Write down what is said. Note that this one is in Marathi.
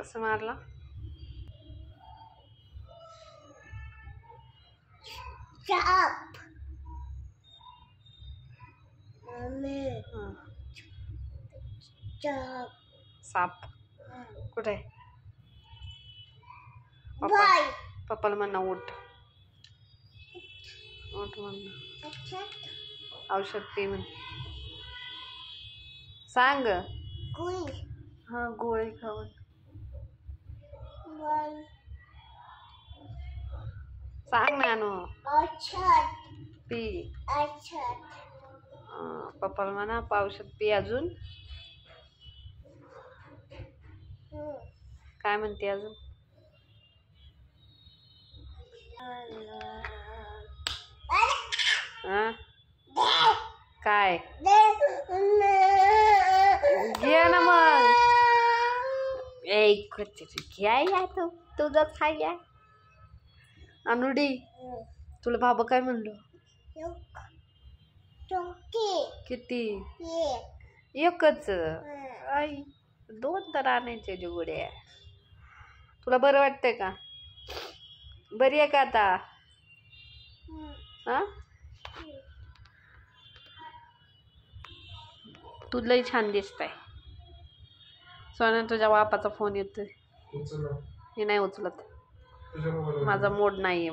कसं मारला? साप. साप कुठे? बाय. पप्पाला म्हणा उठ उठ म्हणा. औषध पी म्हण. सांग. गोळी. हा गोळी खाऊन. सांग नानू. औषध पी. औषध. पप्पाला म्हणा औषध पी अजून. काय म्हणते अजून? काय घे ना मग. घ्या या तुझं खाय. अनुडी तुला बाबा काय म्हणलो? किती? एकच. आई 2 तर आणायचे जुगड्या. तुला बरं वाटतंय का? बरी आहे का आता? हा तू लई छान दिसताय. सोन्या तुझ्या बापाचा फोन येतोय. हे नाही उचलत. माझा मूड नाहीये.